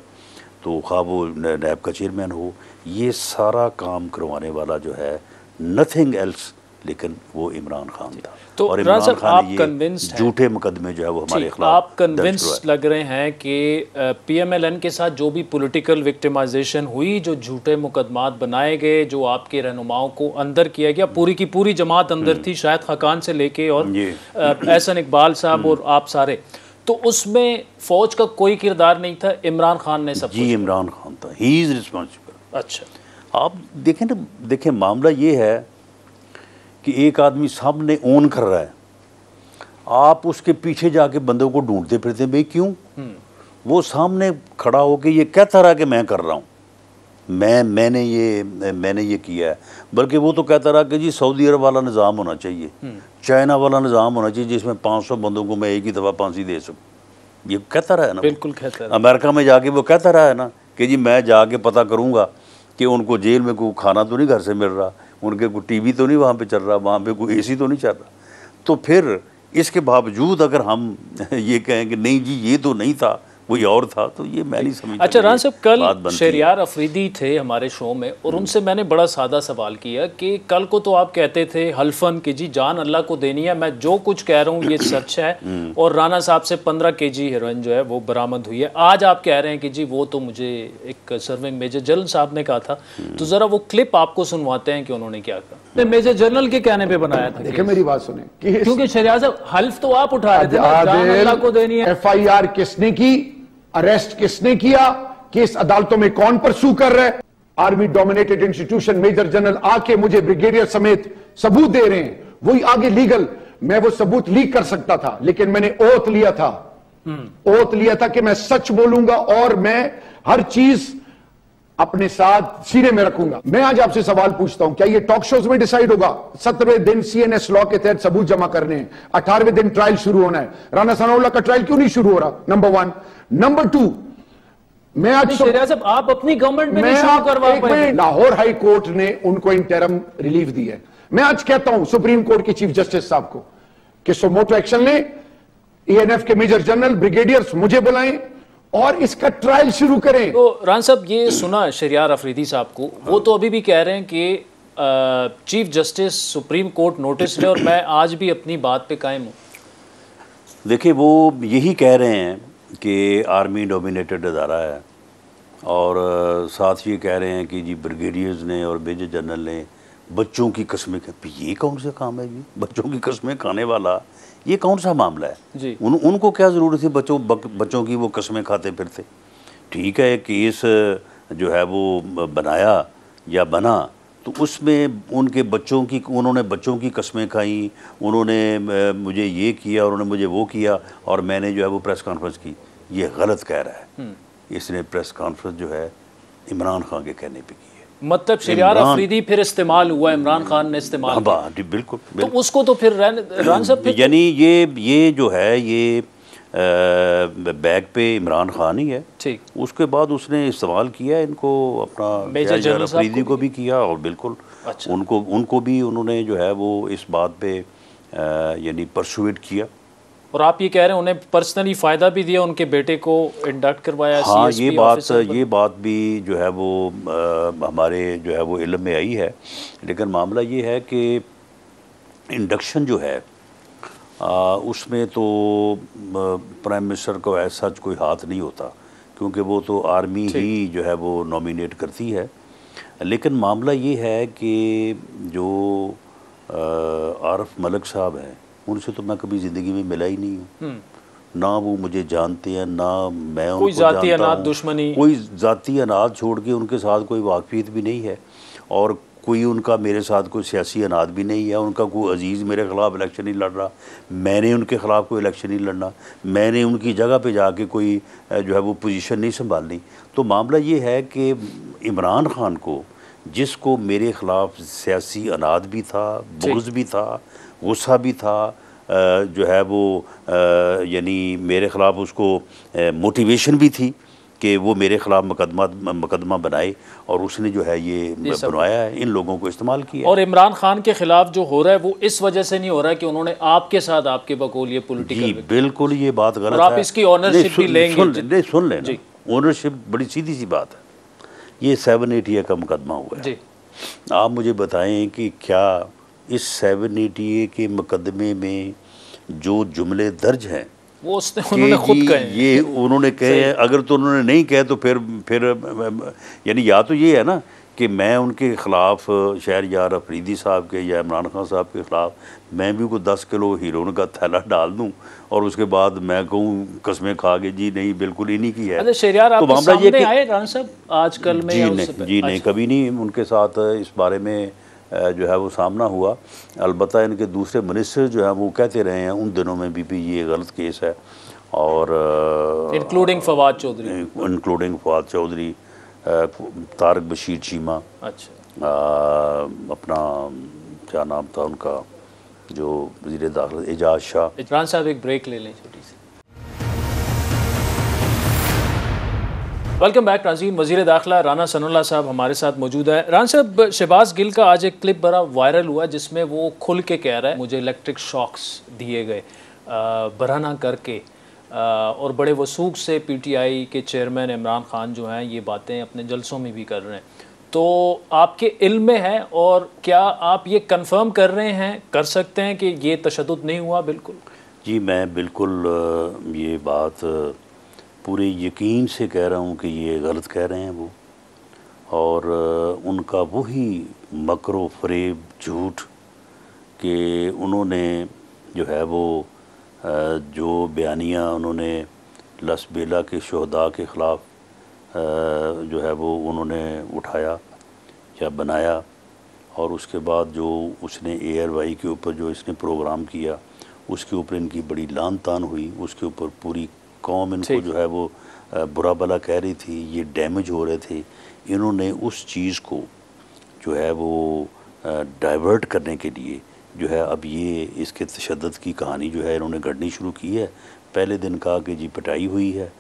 तो खा वो नैब का चेयरमैन हो, ये सारा काम करवाने वाला जो है नथिंग एल्स लेकिन वो इमरान खान था। तो और इमरान खान ने ये झूठे मुकदमे जो है वो हमारे खिलाफ आप कन्विंस लग रहे हैं कि PMLN के साथ जो भी पॉलिटिकल विक्टिमाइजेशन हुई, जो झूठे मुकदमात बनाए गए, जो आपके रहनुमाओं को अंदर किया गया, पूरी की पूरी जमात अंदर थी, शायद खाकान से लेके और एहसन इकबाल साहब और आप सारे, तो उसमें फौज का कोई किरदार नहीं था, इमरान खान ने सब जी इमरान खान था, ही इज़ रिस्पॉन्सिबल। अच्छा, आप देखें ना, देखें मामला ये है कि एक आदमी सामने ओन कर रहा है, आप उसके पीछे जाके बंदों को ढूंढते फिरते हैं, भाई क्यों? वो सामने खड़ा होके ये कहता रहा कि मैं कर रहा हूँ, मैंने ये किया है, बल्कि वो तो कहता रहा कि जी सऊदी अरब वाला निज़ाम होना चाहिए, चाइना वाला निज़ाम होना चाहिए जिसमें 500 बंदों को मैं एक ही दफ़ा फांसी दे सकूँ। ये कहता रहा है ना, बिल्कुल कहता है। अमेरिका में जाके वो कहता रहा है ना कि जी मैं जाके पता करूँगा कि उनको जेल में कोई खाना तो नहीं घर से मिल रहा, उनके कोई टीवी तो नहीं वहाँ पे चल रहा, वहाँ पे कोई एसी तो नहीं चल रहा। तो फिर इसके बावजूद अगर हम ये कहें कि नहीं जी ये तो नहीं था, कोई और था, तो ये मैं नहीं समझता। अच्छा राना साहब, कल शहरियार अफरीदी थे हमारे शो में और उनसे मैंने बड़ा सादा सवाल किया कि कल को तो आप कहते थे हल्फन कि जी जान अल्लाह को देनी है, मैं जो कुछ कह रहा हूँ ये सच है, और राना साहब से 15 kg हेरोइन जो है वो बरामद हुई है। आज आप कह रहे हैं कि जी वो तो मुझे एक सर्विंग मेजर जनरल साहब ने कहा था, तो ज़रा वो क्लिप आपको सुनवाते हैं कि उन्होंने क्या कहा। मेजर जनरल के कहने पर बनाया था। देखिए मेरी बात सुने, क्योंकि शहरियार साहब हल्फ तो आप उठा रहे थे, जान अल्लाह को देनी है। FIR किसने की, अरेस्ट किसने किया, केस अदालतों में कौन परसू कर रहा है? Army dominated institution, major general आके मुझे ब्रिगेडियर समेत सबूत दे रहे हैं, वही आगे लीगल, मैं वो सबूत लीक कर सकता था, लेकिन मैंने ओथ लिया था, ओथ लिया था कि मैं सच बोलूंगा और मैं हर चीज अपने साथ सीने में रखूंगा। मैं आज आपसे सवाल पूछता हूं, क्या ये टॉक शोज में डिसाइड होगा? 17वें दिन CNS लॉ के तहत सबूत जमा करने हैं, 18वें दिन ट्रायल शुरू होना है। राना सनाउल्लाह का ट्रायल क्यों नहीं शुरू हो रहा? नंबर 1। नंबर 2, मैं आज आप अपनी गवर्नमेंट में नहीं शुरू करवा पाए। लाहौर हाई कोर्ट ने उनको इंटरम रिलीफ दी है। मैं आज कहता हूं सुप्रीम कोर्ट के चीफ जस्टिस साहब को कि सुमोटो एक्शन ले, ENF के मेजर जनरल ब्रिगेडियर्स मुझे बुलाएं और इसका ट्रायल शुरू करें। तो रान साहब ये सुना शहरियार अफरीदी साहब को, वो तो अभी भी कह रहे हैं कि chief justice supreme court notice ले और मैं आज भी अपनी बात पे कायम हूँ। देखिए वो यही कह रहे हैं कि आर्मी डोमिनेटेड अदारा है, और साथ ये कह रहे हैं कि जी ब्रिगेडियर्स ने और मेजर जनरल ने बच्चों की कस्में, ये कौन सा काम है जी? बच्चों की कस्में खाने वाला ये कौन सा मामला है जी? उनको क्या ज़रूरत थी बच्चों की वो कस्में खाते फिरते? ठीक है, केस जो है वो बनाया या बना तो उसमें उनके बच्चों की, उन्होंने बच्चों की कस्में खाई, उन्होंने मुझे ये किया, उन्होंने मुझे वो किया, और मैंने जो है वो प्रेस कॉन्फ्रेंस की। ये गलत कह रहा है। इसने प्रेस कॉन्फ्रेंस जो है इमरान खान के कहने पे की है। मतलब शहरियार अफरीदी फिर इस्तेमाल हुआ, इमरान खान ने इस्तेमाल किया। बिल्कुल। तो उसको तो फिर रान साहब यानी ये जो है ये बैग पे इमरान खान ही है, ठीक। उसके बाद उसने इस्तेमाल किया इनको, अपना मेजर जनरल अफरीदी को भी किया, और बिल्कुल अच्छा। उनको भी उन्होंने जो है वो इस बात पे यानी परसुएट किया। और आप ये कह रहे हैं उन्हें पर्सनली फ़ायदा भी दिया, उनके बेटे को इंडक्ट करवाया। हाँ, ये बात भी जो है वो हमारे जो है वो इल्म में आई है, लेकिन मामला ये है कि इंडक्शन जो है उसमें तो प्राइम मिनिस्टर को ऐसा कोई हाथ नहीं होता, क्योंकि वो तो आर्मी ही जो है वो नॉमिनेट करती है। लेकिन मामला ये है कि जो आरिफ मलिक साहब हैं, उनसे तो मैं कभी ज़िंदगी में मिला ही नहीं हूँ, ना वो मुझे जानते हैं, ना मैं उनको जानता हूँ। दुश्मनी, कोई ज़ाती अनाद छोड़ के उनके साथ कोई वाकफियत भी नहीं है, और कोई उनका मेरे साथ कोई सियासी अनाद भी नहीं है। उनका कोई अजीज़ मेरे ख़िलाफ़ इलेक्शन नहीं लड़ रहा, मैंने उनके ख़िलाफ़ कोई इलेक्शन नहीं लड़ना, मैंने उनकी जगह पे जाके कोई जो है वो पोजीशन नहीं संभालनी। तो मामला ये है कि इमरान खान को, जिसको मेरे ख़िलाफ़ सियासी अनाद भी था, बुग़्ज़ भी था, गुस्सा भी था, जो है वो यानी मेरे ख़िलाफ़ उसको मोटिवेशन भी थी कि वो मेरे ख़िलाफ़ मुकदमा बनाए और उसने जो है ये बनवाया है, इन लोगों को इस्तेमाल किया। और इमरान खान के ख़िलाफ़ जो हो रहा है वो इस वजह से नहीं हो रहा है कि उन्होंने आपके साथ आपके बकौल ये पॉलिटिकल, जी बिल्कुल ये बात गलत है। और आप इसकी ऑनरशिप भी लेंगे। सुन लें, ऑनरशिप बड़ी सीधी सी बात है। ये 780A का मुकदमा हुआ है। आप मुझे बताएं कि क्या इस 780A के मुकदमे में जो जुमले दर्ज हैं वो उन्होंने खुद कहे, ये उन्होंने कहे हैं। अगर तो उन्होंने नहीं कहे तो फिर यानी या तो ये है ना कि मैं उनके ख़िलाफ़ शहरयार अफरीदी साहब के या इमरान खान साहब के ख़िलाफ़ मैं भी कोई 10 किलो हीरोइन का थैला डाल दूं और उसके बाद मैं कहूँ कस्में खा के जी नहीं बिल्कुल इन्हीं की है। शहरयार आपके सामने आए राना साहब आजकल में? जी नहीं, कभी नहीं उनके साथ इस बारे में जो है वो सामना हुआ। अलबत्ता इनके दूसरे मिनिस्टर जो है वो कहते रहे हैं उन दिनों में भी ये गलत केस है, और इंक्लूडिंग फवाद चौधरी, तारक बशीर चीमा, अच्छा अपना क्या नाम था उनका जो वज़ीर दाखिला, एजाज शाह। राना साहब एक ब्रेक ले लें छोटी सी। वेलकम बैक नाज़रीन। वज़ीर दाखिला राना सनाउल्लाह साहब हमारे साथ मौजूद है। राना साहब, शहबाज गिल का आज एक क्लिप बड़ा वायरल हुआ जिसमें वो खुल के कह रहा है मुझे इलेक्ट्रिक शॉक्स दिए गए बरहना करके, और बड़े वसूख से PTI के चेयरमैन इमरान खान जो हैं ये बातें अपने जलसों में भी कर रहे हैं। तो आपके इल्म में है और क्या आप ये कंफर्म कर रहे हैं, कर सकते हैं कि ये तशद्दुद नहीं हुआ? बिल्कुल जी, मैं बिल्कुल ये बात पूरे यकीन से कह रहा हूँ कि ये गलत कह रहे हैं वो, और उनका वही मकरो फरेब झूठ कि उन्होंने जो है वो जो बयानिया उन्होंने लसबेला के शहदा के ख़िलाफ़ जो है वो उन्होंने उठाया या बनाया, और उसके बाद जो उसने ARY के ऊपर जो इसने प्रोग्राम किया उसके ऊपर इनकी बड़ी लान तान हुई, उसके ऊपर पूरी कौम इनको जो है वो बुरा भला कह रही थी, ये डैमेज हो रहे थे। इन्होंने उस चीज़ को जो है वो डाइवर्ट करने के लिए जो है अब ये इसके तशद्दुद की कहानी जो है इन्होंने गढ़नी शुरू की है। पहले दिन कहा कि जी पिटाई हुई है,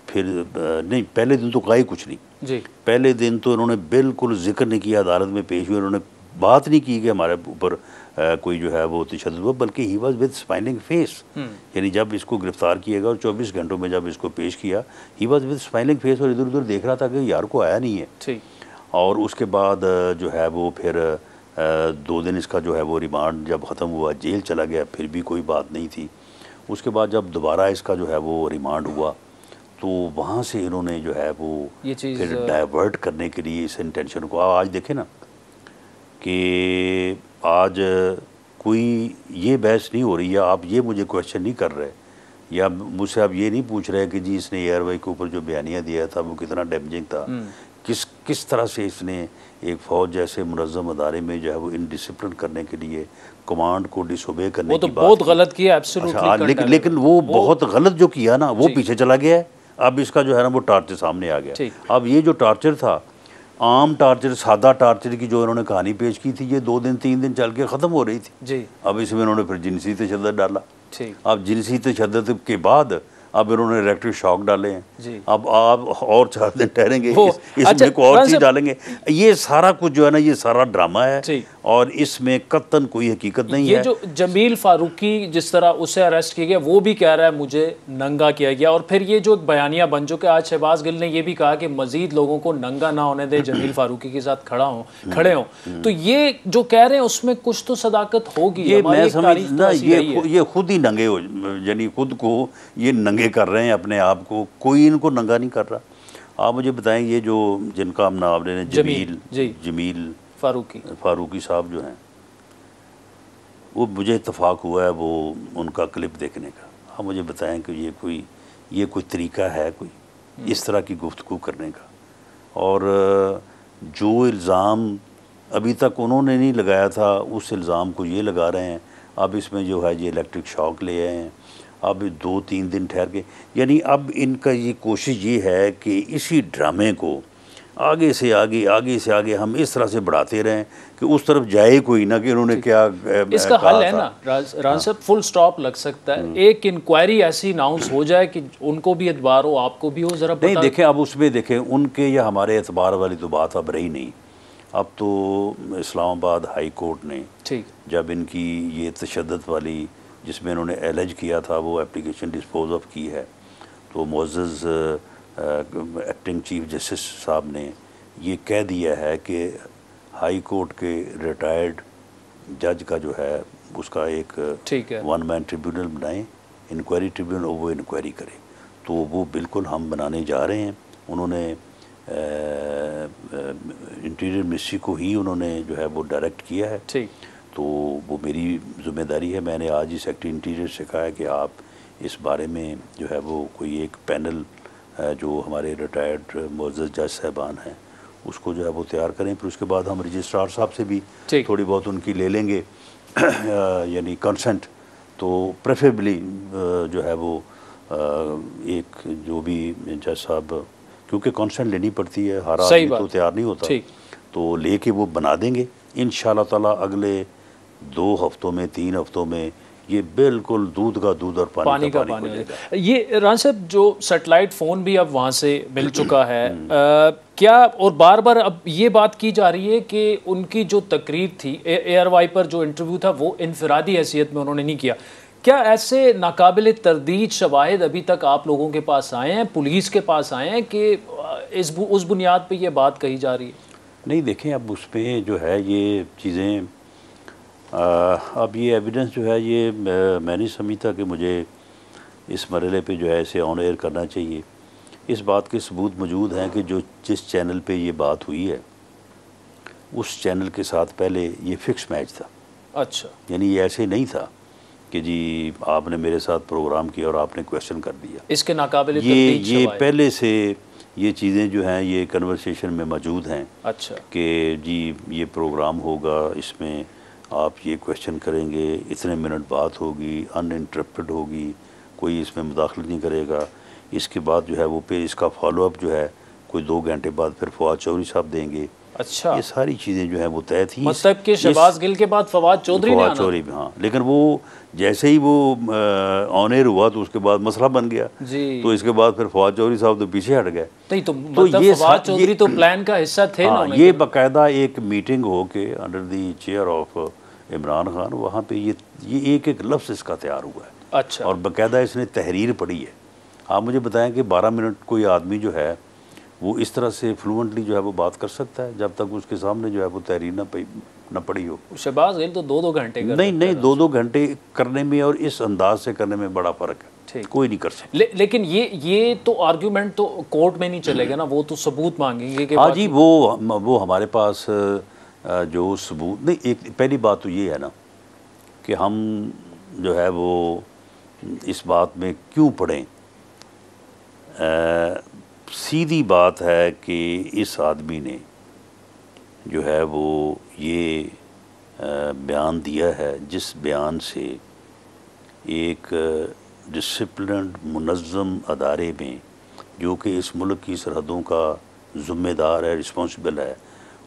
फिर नहीं, पहले दिन तो कहा ही कुछ नहीं जी। पहले दिन तो इन्होंने बिल्कुल जिक्र नहीं किया, अदालत में पेश हुए उन्होंने बात नहीं की कि हमारे ऊपर कोई जो है वो तशद्दुद हुआ, बल्कि he was with smiling face. यानी जब इसको गिरफ़्तार किया गया और 24 घंटों में जब इसको पेश किया, he was with smiling face, और इधर उधर देख रहा था कि यार को आया नहीं है। और उसके बाद जो है वो फिर 2 दिन इसका जो है वो रिमांड जब ख़त्म हुआ, जेल चला गया, फिर भी कोई बात नहीं थी। उसके बाद जब दोबारा इसका जो है वो रिमांड हुआ तो वहाँ से इन्होंने जो है वो ये चीज़ फिर डाइवर्ट करने के लिए इस इंटेंशन को, आज देखें ना कि आज कोई ये बहस नहीं हो रही है, आप ये मुझे क्वेश्चन नहीं कर रहे या मुझसे आप ये नहीं पूछ रहे कि जी इसने ARY के ऊपर जो बयानिया दिया था वो कितना डैमेजिंग था, किस तरह से इसने एक फ़ौज जैसे मुनज़्ज़म अदारे में जो है वो इनडिसिप्लिन करने के लिए कमांड को डिसोबे करने की बात बहुत गलत किया एब्सोल्युटली। लेकिन वो बहुत गलत जो किया ना वो पीछे चला गया है। अब इसका जो है ना वो टार्चर सामने आ गया। अब ये जो टार्चर था, आम टार्चर, सादा टार्चर की जो इन्होंने कहानी पेश की थी, ये 2 दिन 3 दिन चल के ख़त्म हो रही थी जी। अब इसमें इन्होंने फिर जिनसी तशद्दुद डाला। अब जिनसी तशद्दुद के बाद अब इन्होंने इलेक्ट्रिक शॉक डाले हैं जी। अब आप और 4 दिन ठहरेंगे इसमें को और चीज़ डालेंगे। ये सारा कुछ जो है ना ये सारा ड्रामा है और इसमें कतन कोई हकीकत नहीं है। ये जो जमील फारूकी जिस तरह उसे अरेस्ट किया गया वो भी कह रहा है मुझे नंगा किया गया, और फिर ये जो बयानिया बन चुके, आज शहबाज गिल ने ये भी कहा कि मजीद लोगों को नंगा ना होने दे, जमील फारूकी के साथ खड़े हों। तो ये जो कह रहे हैं उसमें कुछ तो सदाकत होगी। ये मैं समझना ये खुद ही नंगे हो, यानी खुद को ये नंगे कर रहे हैं अपने आप को, कोई इनको नंगा नहीं कर रहा। आप मुझे बताएं ये जो जिनका हम नाम ले रहे हैं जमील फारूकी साहब जो हैं, वो मुझे इत्तफाक हुआ है वो उनका क्लिप देखने का। आप मुझे बताएं कि ये कोई तरीका है कोई इस तरह की गुफ्तगू करने का? और जो इल्ज़ाम अभी तक उन्होंने नहीं लगाया था उस इल्ज़ाम को ये लगा रहे हैं। अब इसमें जो है ये इलेक्ट्रिक शॉक ले आए हैं, अब 2-3 दिन ठहर के, यानी अब इनका ये कोशिश ये है कि इसी ड्रामे को आगे से आगे हम इस तरह से बढ़ाते रहें कि उस तरफ जाए कोई ना कि उन्होंने क्या इसका हल है ना रान साहब, फुल स्टॉप लग सकता है, एक इंक्वायरी ऐसी अनाउंस हो जाए कि उनको भी एतबार हो, आपको भी हो, जरा नहीं देखें अब उसमें देखें उनके या हमारे एतबार वाली तो बात अब रही नहीं। अब तो इस्लामाबाद हाई कोर्ट ने ठीक जब इनकी ये तशद्दुद वाली जिसमें इन्होंने एलेज किया था वो एप्लीकेशन डिस्पोज ऑफ की है, तो मुअज़्ज़ज़ एक्टिंग चीफ जस्टिस साहब ने ये कह दिया है कि हाई कोर्ट के रिटायर्ड जज का जो है उसका एक वन मैन ट्रिब्यूनल बनाएं, इंक्वायरी ट्रिब्यूनल, वो इंक्वायरी करे। तो वो बिल्कुल हम बनाने जा रहे हैं। उन्होंने इंटीरियर मिनिस्ट्री को ही उन्होंने जो है वो डायरेक्ट किया है, ठीक। तो वो मेरी ज़िम्मेदारी है। मैंने आज ही सेक्रेटरी इंटीरियर से कहा है कि आप इस बारे में जो है वो कोई एक पैनल जो हमारे रिटायर्ड मुअज़्ज़ज़ जज साहबान हैं उसको जो है वो तैयार करें। फिर उसके बाद हम रजिस्ट्रार साहब से भी थोड़ी बहुत उनकी ले लेंगे यानी कंसेंट, तो प्रेफरेबली जो है वो एक जो भी जज साहब, क्योंकि कंसेंट लेनी पड़ती है, हर आदमी तो तैयार नहीं होता, तो लेके वो बना देंगे इंशाअल्लाह ताला। अगले 2 हफ्तों में 3 हफ्तों में ये बिल्कुल दूध का दूध और पानी का पानी हो जाएगा। ये रान साहब जो सैटेलाइट फ़ोन भी अब वहाँ से मिल चुका है, क्या और बार बार अब ये बात की जा रही है कि उनकी जो तकरीर थी ARY पर जो इंटरव्यू था वो इनफरादी हैसियत में उन्होंने नहीं किया, क्या ऐसे नाकाबिल तरदीद शवाहिद अभी तक आप लोगों के पास आए हैं, पुलिस के पास आए हैं कि उस बुनियाद पर यह बात कही जा रही है? नहीं देखें अब उस पर जो है ये चीज़ें अब ये एविडेंस जो है ये मैं नहीं समझता कि मुझे इस मरहले पे जो है इसे ऑन एयर करना चाहिए। इस बात के सबूत मौजूद हैं कि जो जिस चैनल पे ये बात हुई है उस चैनल के साथ पहले ये फिक्स मैच था। अच्छा, यानी ये ऐसे नहीं था कि जी आपने मेरे साथ प्रोग्राम किया और आपने क्वेश्चन कर दिया। इसके नाकाबिल ये पहले से ये चीज़ें जो हैं ये कन्वर्सेशन में मौजूद हैं। अच्छा, कि जी ये प्रोग्राम होगा, इसमें आप ये क्वेश्चन करेंगे, इतने मिनट बात होगी, अनइंटरप्टेड होगी, कोई इसमें मुदाखलत नहीं करेगा। इसके बाद जो है वो पे इसका फॉलोअप जो है कोई 2 घंटे बाद फिर फवाद चौधरी साहब देंगे। अच्छा, ये सारी चीज़ें जो हैं वो तय थी। मतलब कि शहबाज गिल के बाद फवाद चौधरी ने आना। हाँ, लेकिन वो जैसे ही वो ऑन एयर हुआ तो उसके बाद मसला बन गया जी। तो इसके बाद फिर फवाद चौधरी साहब तो पीछे हट गए। नहीं तो मतलब ये फवाद चौधरी तो प्लान का हिस्सा थे ना। ये बाकायदा एक मीटिंग हो के under the chair of Imran Khan, वहाँ पे ये एक लफ्ज़ इसका तैयार हुआ है। अच्छा, और बाकायदा इसने तहरीर पढ़ी है। आप मुझे बताएं कि 12 मिनट कोई आदमी जो है वो इस तरह से फ्लुएंटली जो है वो बात कर सकता है जब तक उसके सामने जो है वो तहरीर ना पढ़ी हो। शहबाज गिल तो 2-2 घंटे नहीं 2-2 घंटे करने में और इस अंदाज से करने में बड़ा फ़र्क है। कोई नहीं कर सकता। लेकिन ये तो आर्ग्यूमेंट तो कोर्ट में नहीं चलेगा ना, वो तो सबूत मांगेंगे कि हाँ जी, वो हमारे पास जो सबूत नहीं। एक पहली बात तो ये है ना कि हम जो है वो इस बात में क्यों पढ़ें। सीधी बात है कि इस आदमी ने जो है वो ये बयान दिया है जिस बयान से एक डिसिप्लिन्ड मुनज़्ज़म अदारे में जो कि इस मुल्क की सरहदों का ज़िम्मेदार है, रिस्पॉन्सिबल है,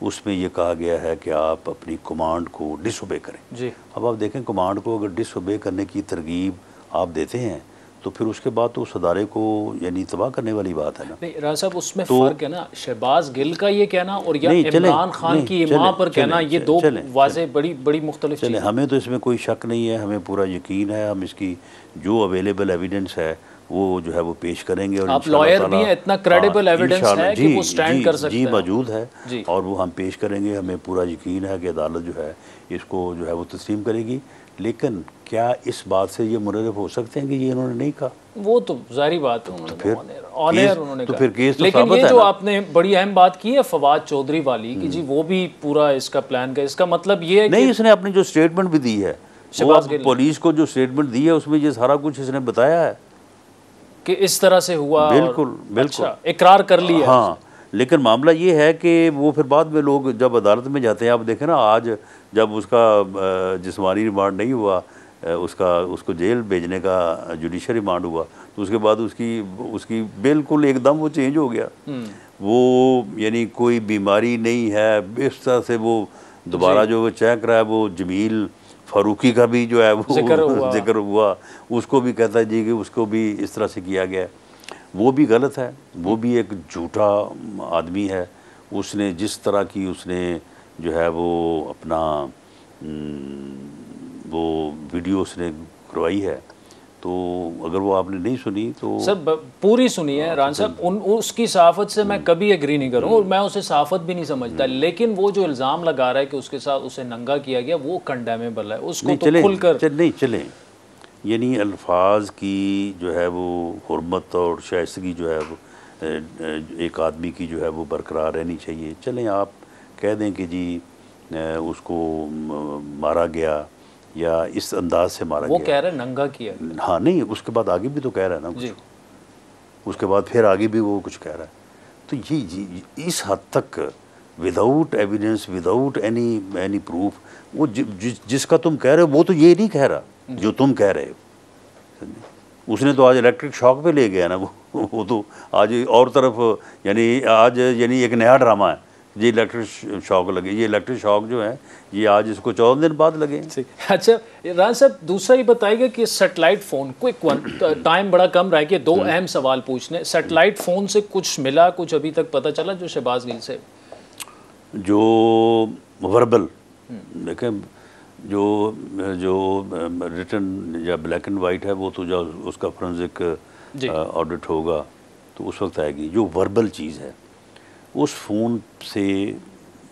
उसमें ये कहा गया है कि आप अपनी कमांड को डिसओबे करें जी। अब आप देखें कमांड को अगर डिसओबे करने की तरगीब आप देते हैं तो फिर उसके बाद तो उस अदारे को यानी तबाह करने वाली बात है ना। नहीं राज साहब, उसमें फ़र्क है ना, शहबाज गिल का ये कहना और या इमरान खान की मां पर कहना, ये दो वाज़े बड़ी मुख्तलिफ चीज़ें। हमें तो इसमें कोई शक नहीं है, हमें पूरा यकीन है, हम इसकी जो अवेलेबल एविडेंस है वो जो है वो पेश करेंगे। और आप लॉयर भी हैं, इतना क्रेडिबल एविडेंस है कि वो स्टैंड कर सकते हैं। जी मौजूद है और वो हम पेश करेंगे। हमें पूरा यकीन है कि अदालत जो है इसको जो है वो तस्लीम करेगी। लेकिन क्या इस बात से ये मुनर्रफ हो सकते हैं कि ये इन्होंने नहीं कहा? वो तो जारी बात है, तो फिर उन्होंने तो फिर केस तो लेकिन ये जो आपने बड़ी अहम बात की है फवाद चौधरी वाली कि जी वो भी पूरा इसका प्लान का, इसका मतलब ये है नहीं, इसने अपनी जो स्टेटमेंट भी दी है, पुलिस को जो स्टेटमेंट दी है उसमें ये सारा कुछ इसने बताया है कि इस तरह से हुआ। बिल्कुल बिल्कुल, अच्छा, इकरार कर लिया। हाँ, लेकिन मामला ये है कि वो फिर बाद में लोग जब अदालत में जाते हैं, आप देखें ना आज जब उसका जिस्मानी रिमांड नहीं हुआ, उसको जेल भेजने का जुडिशल रिमांड हुआ, तो उसके बाद उसकी बिल्कुल एकदम वो चेंज हो गया। वो यानी कोई बीमारी नहीं है, इस तरह से वो दोबारा जो वो चेक रहा है, वो जमील फारूकी का भी जो है वो जिक्र हुआ, उसको भी कहता है जी कि उसको भी इस तरह से किया गया, वो भी गलत है। वो भी एक झूठा आदमी है। उसने जिस तरह की उसने जो है वो अपना वो वीडियो उसने करवाई है, तो अगर वो आपने नहीं सुनी तो सब पूरी सुनी है रान साहब। उसकी सहाफत से मैं कभी एग्री नहीं करूँ और मैं उसे सहाफत भी नहीं समझता, लेकिन वो जो इल्ज़ाम लगा रहा है कि उसके साथ उसे नंगा किया गया, वो कंडेमेबल है। उसको तो खुलकर नहीं चलें, यानी अल्फाज की जो है वो हुर्मत और शाइस्तगी जो है वो एक आदमी की जो है वो बरकरार रहनी चाहिए। चलें, आप कह दें कि जी उसको मारा गया या इस अंदाज से मारा गया, वो कह रहे हैं नंगा किया। हाँ, नहीं, उसके बाद आगे भी तो कह रहा है ना कुछ, उसके बाद फिर आगे भी वो कुछ कह रहा है। तो ये इस हद तक without evidence, without any proof, वो जिसका तुम कह रहे हो वो तो ये नहीं कह रहा जो तुम कह रहे हो। उसने तो आज इलेक्ट्रिक शॉक पे ले गया ना, वो तो आज और तरफ, यानी आज यानी एक नया ड्रामा है, ये इलेक्ट्रिक शॉक लगे। ये इलेक्ट्रिक शॉक जो है ये आज इसको 14 दिन बाद लगे। अच्छा राज साहब, दूसरा ये बताइएगा कि satellite phone, quick one, time बड़ा कम रह गया, दो अहम सवाल पूछने। सैटेलाइट फ़ोन से कुछ मिला, कुछ अभी तक पता चला जो शहबाज गिल से? जो वर्बल देखें, जो रिटन या ब्लैक एंड वाइट है वो तो जब उसका फोरेंसिक ऑडिट होगा तो उस वक्त आएगी। जो वर्बल चीज़ है, उस फ़ोन से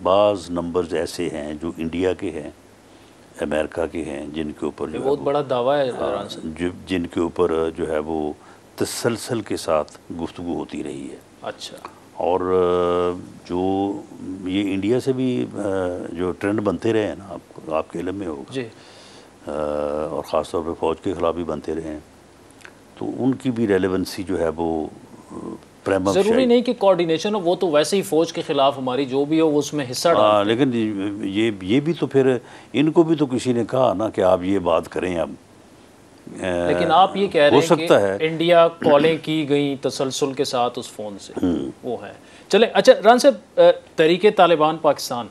बाज़ नंबर्स ऐसे हैं जो इंडिया के हैं, अमेरिका के हैं, जिनके ऊपर बहुत बड़ा दावा है, जिनके ऊपर जो है वो तसलसल के साथ गुफ्तगू होती रही है। अच्छा। और जो ये इंडिया से भी जो ट्रेंड बनते रहे हैं ना, आपके इल्म में होगा जी, और ख़ास तौर पे फ़ौज के ख़िलाफ़ भी बनते रहे हैं, तो उनकी भी रेलेवेंसी जो है वो ज़रूरी नहीं कि कोऑर्डिनेशन हो, वो तो वैसे ही फ़ौज के ख़िलाफ़ हमारी जो भी हो वो उसमें हिस्सा डालते। लेकिन ये भी तो फिर इनको भी तो किसी ने कहा ना कि आप ये बात करें अब। लेकिन आप ये कह रहे हैं कि इंडिया कॉलें की गई तसलसल के साथ उस फ़ोन से, वो है। चले, अच्छा रान साहब, तहरीके तालिबान पाकिस्तान,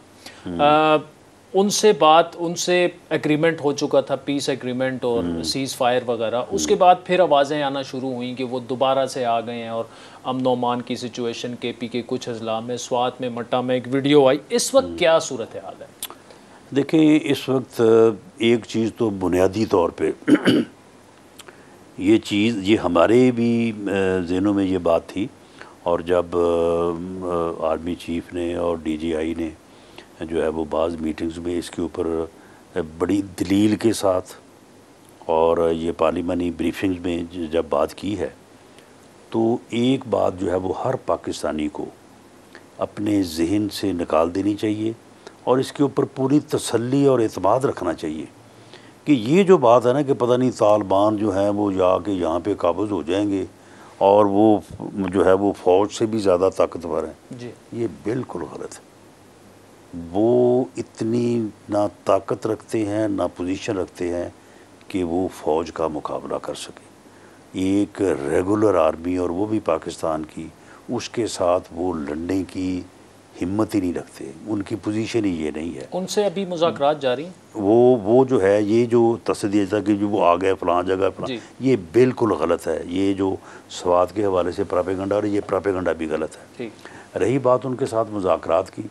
उनसे एग्रीमेंट हो चुका था, पीस एग्रीमेंट और सीज़ फायर वगैरह। उसके बाद फिर आवाज़ें आना शुरू हुई कि वो दोबारा से आ गए हैं और अमन अमान की सिचुएशन KP के कुछ अजला में, स्वात में, मट्टा में एक वीडियो आई। इस वक्त क्या सूरत हाल है? देखिए, इस वक्त एक चीज़ तो बुनियादी तौर पे ये हमारे भी ज़हनों में ये बात थी, और जब आर्मी चीफ़ ने और DGI ने जो है वो बाज़ मीटिंग्स में इसके ऊपर बड़ी दलील के साथ और ये पार्लिमानी ब्रीफिंग्स में जब बात की है, तो एक बात जो है वो हर पाकिस्तानी को अपने जहन से निकाल देनी चाहिए और इसके ऊपर पूरी तसल्ली और एतमाद रखना चाहिए कि ये जो बात है ना कि पता नहीं तालिबान जो है वो जाके यहाँ पे काबज़ हो जाएंगे और वो जो है वो फ़ौज से भी ज़्यादा ताकतवर हैं, ये बिल्कुल गलत है। वो इतनी ना ताकत रखते हैं, ना पोजीशन रखते हैं कि वो फ़ौज का मुकाबला कर सके। एक रेगुलर आर्मी, और वो भी पाकिस्तान की, उसके साथ वो लड़ने की हिम्मत ही नहीं रखते। उनकी पोजीशन ही ये नहीं है। उनसे अभी मुज़ाकरात जारी हैं? वो जो है, ये जो तस्दीक था कि जो वो आ गए फ़लाँ जगह फ़लाँ, ये बिल्कुल गलत है। ये जो स्वात के हवाले से प्रोपेगेंडा, और ये प्रोपेगेंडा भी गलत है। रही बात उनके साथ मुज़ाकरात की,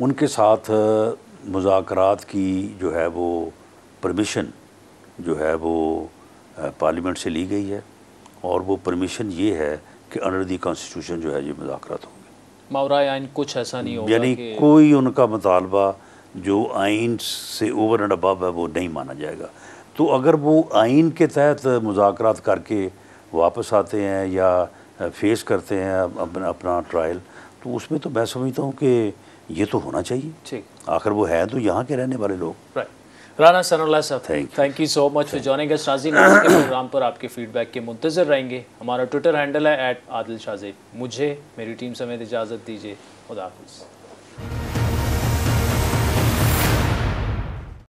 उनके साथ मुज़ाकरात की जो है वो परमिशन जो है वो पार्लियामेंट से ली गई है, और वो परमिशन ये है कि अंडर दी कॉन्स्टिट्यूशन जो है ये मुज़ाकरात होंगे। मावराए आइन कुछ ऐसा नहीं होगा, यानी कोई उनका मुतालबा जो आइन से ओवर एंड अबव है वो नहीं माना जाएगा। तो अगर वो आइन के तहत मुज़ाकरात करके वापस आते हैं या फेस करते हैं अपना ट्रायल, तो उसमें तो मैं समझता हूँ कि ये तो होना चाहिए। ठीक, आखिर वो है तो यहाँ के रहने वाले लोग। राइट। राना सनाउल्लाह साहब, thank you so much for joining us. नाज़रीन, आज के प्रोग्राम पर आपके फीडबैक के मुंतज़िर रहेंगे। हमारा ट्विटर हैंडल है @आदिल शाज़ेब। मुझे मेरी टीम समेत इजाज़त दीजिए। खुदा हाफ़िज़।